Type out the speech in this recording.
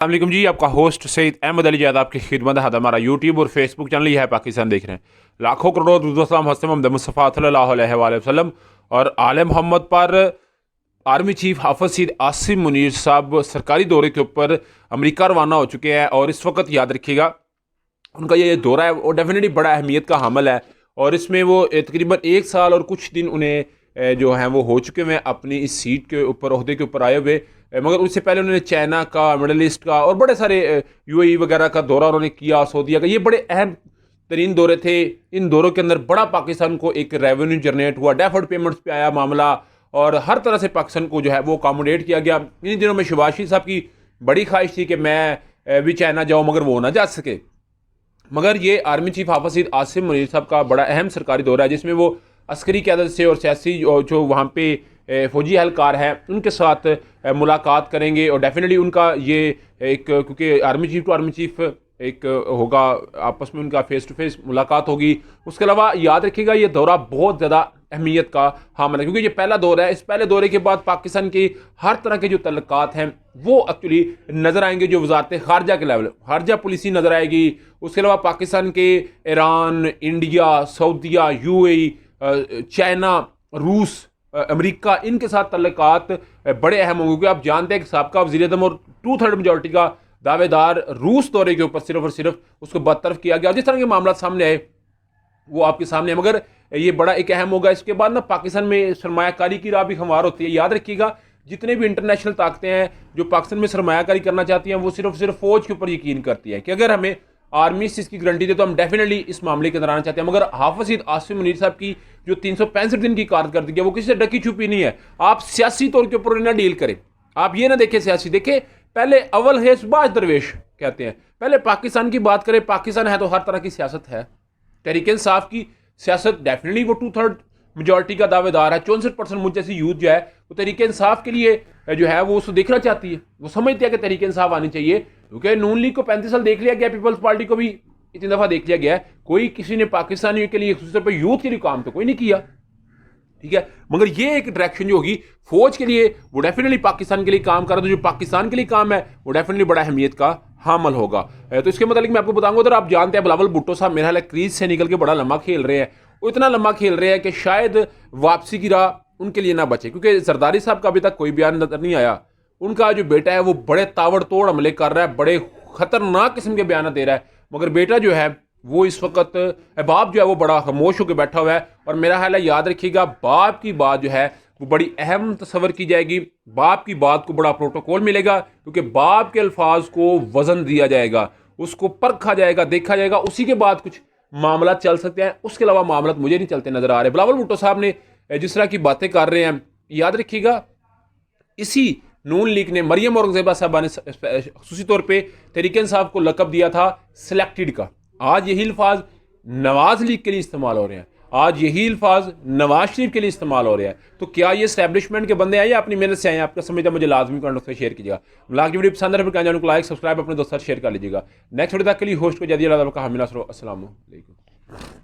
अस्सलाम जी, आपका होस्ट सईद अहमद अली ज़ैद आपकी खिदमत है। हमारा यूट्यूब और फेसबुक चैनल ही है पाकिस्तान देख रहे हैं। लाखों करोड़ दुरुद हसन मोहम्मद मुस्तफ़ा सल्लल्लाहु अलैहि वसल्लम और आले मोहम्मद पर आर्मी चीफ हाफिज़ सईद आसिम मुनीर साहब सरकारी दौरे के ऊपर अमेरिका रवाना हो चुके हैं। और इस वक्त याद रखिएगा उनका ये दौरा है वो डेफिनेटली बड़ा अहमियत का हामिल है। और इसमें वो तकरीबन 1 साल और कुछ दिन उन्हें जो हैं वो हो चुके हैं अपनी इस सीट के ऊपर ओहदे के ऊपर आए हुए। मगर उससे पहले उन्होंने चाइना का, मिडल ईस्ट का और बड़े सारे यूएई वगैरह का दौरा उन्होंने किया, सऊदीया का। ये बड़े अहम तरीन दौरे थे। इन दौरों के अंदर बड़ा पाकिस्तान को एक रेवेन्यू जनरेट हुआ, डेफर्ड पेमेंट्स पे आया मामला और हर तरह से पाकिस्तान को जो है वो अकोमोडेट किया गया। इन दिनों में शहबाज शरीफ साहब की बड़ी ख्वाहिश थी कि मैं भी चाइना जाऊँ, मगर वो ना जा सके। मगर ये आर्मी चीफ हाफिज़ सईद आसिम मुनीर साहब का बड़ा अहम सरकारी दौरा है जिसमें वो अस्करी क़यादत से और सियासी जो वहाँ पे फ़ौजी एहलकार हैं उनके साथ मुलाकात करेंगे। और डेफिनेटली उनका ये एक, क्योंकि army chief to army chief एक होगा, आपस में उनका फेस टू फेस मुलाकात होगी। उसके अलावा याद रखिएगा ये दौरा बहुत ज़्यादा अहमियत का हामिल है, क्योंकि ये पहला दौरा है। इस पहले दौरे के बाद पाकिस्तान के हर तरह के जो तल्लुकात हैं वो एक्चुअली नज़र आएंगे। जो वजारत खारजा के लेवल, खारजा पॉलिसी नज़र आएगी। उसके अलावा पाकिस्तान के ईरान, इंडिया, सऊदीया, यूएई, चाइना, रूस, अमेरिका, इनके साथ तल्लुकात बड़े अहम होंगे। क्योंकि आप जानते हैं कि साबका वज़ीर-ए-आज़म और 2/3 मेजॉरिटी का दावेदार रूस दौरे के ऊपर सिर्फ और सिर्फ उसको बरतरफ किया गया। और जिस तरह के मामला सामने आए वो आपके सामने है। मगर ये बड़ा एक अहम होगा। इसके बाद ना पाकिस्तान में सरमायाकारी की राह भी हमवार होती है। याद रखिएगा जितने भी इंटरनेशनल ताकतें हैं जो पाकिस्तान में सरमायाकारी करना चाहती हैं वो सिर्फ सिर्फ फौज के ऊपर यकीन करती है कि अगर हमें आर्मी से इसकी गारंटी दे तो हम डेफिनेटली इस मामले के अंदर आना चाहते हैं। मगर हाफिज़ सईद आसिम मुनीर साहब की जो 365 दिन की कारकर्दगी है वो किसी से ढकी छुपी नहीं है। आप सियासी तौर के ऊपर ना डील करें, आप ये ना देखें सियासी, देखें पहले अव्वल है सुभाष दरवेश कहते हैं, पहले पाकिस्तान की बात करें। पाकिस्तान है तो हर तरह की सियासत है। तहरीक इंसाफ की सियासत डेफिनेटली वो 2/3 मेजॉरिटी का दावेदार है। 64% मुझ जैसी यूथ जो है वो तहरीक इंसाफ के लिए जो है वो उसको देखना चाहती है। वो समझती है कि तहरीक इंसाफ आनी चाहिए, क्योंकि नून लीग को 35 साल देख लिया गया, पीपल्स पार्टी को भी इतनी दफ़ा देख लिया गया है। कोई किसी ने पाकिस्तानियों के लिए खासतौर पर यूथ के लिए काम तो कोई नहीं किया, ठीक है। मगर ये एक डायरेक्शन जो होगी फौज के लिए वो डेफिनेटली पाकिस्तान के लिए काम कर रहा है। तो जो पाकिस्तान के लिए काम है वो डेफिनेटली बड़ा अहमियत का हामिल होगा। तो इसके मतलब मैं आपको बताऊंगा, उधर आप जानते हैं बिलावल भुट्टो साहब मेरा हाल क्रीज से निकल के बड़ा लम्बा खेल रहे हैं। वो इतना लम्बा खेल रहे हैं कि शायद वापसी की राह उनके लिए ना बचे, क्योंकि जरदारी साहब का अभी तक कोई बयान नजर नहीं आया। उनका जो बेटा है वो बड़े ताबड़तोड़ हमले कर रहा है, बड़े खतरनाक किस्म के बयान दे रहा है। मगर बेटा जो है वो इस वक्त, बाप जो है वो बड़ा खामोश होकर बैठा हुआ है। और मेरा ख्याल है याद रखिएगा बाप की बात जो है वो बड़ी अहम तस्वर की जाएगी। बाप की बात को बड़ा प्रोटोकॉल मिलेगा, क्योंकि बाप के अल्फाज को वजन दिया जाएगा, उसको परखा जाएगा, देखा जाएगा, उसी के बाद कुछ मामला चल सकते हैं। उसके अलावा मामला मुझे नहीं चलते नजर आ रहे। बिलावल भुट्टो साहब ने जिस तरह की बातें कर रहे हैं, याद रखिएगा इसी नून लीग ने मरियम औरंगजेबा साहबा ने खासूसी तौर पे तहरीक इंसाफ को लकब दिया था सिलेक्टेड का। आज यही अल्फाज नवाज लीग के लिए इस्तेमाल हो रहे हैं, आज यही अल्फाज नवाज शरीफ के लिए इस्तेमाल हो रहे हैं। तो क्या ये स्टैब्लिशमेंट के बंदे आए या अपनी मेहनत से आए? आपका समझा मुझे लाजमी कमेंट से शेयर कीजिएगा। ब्लॉग की वीडियो पसंद है फिर को लाइक सब्सक्राइब अपने दोस्तों से शेयर कर लीजिएगा। नेक्स्ट वीडियो तक के लिए होस्ट को जल्दी का हमिला। अस्सलाम वालेकुम।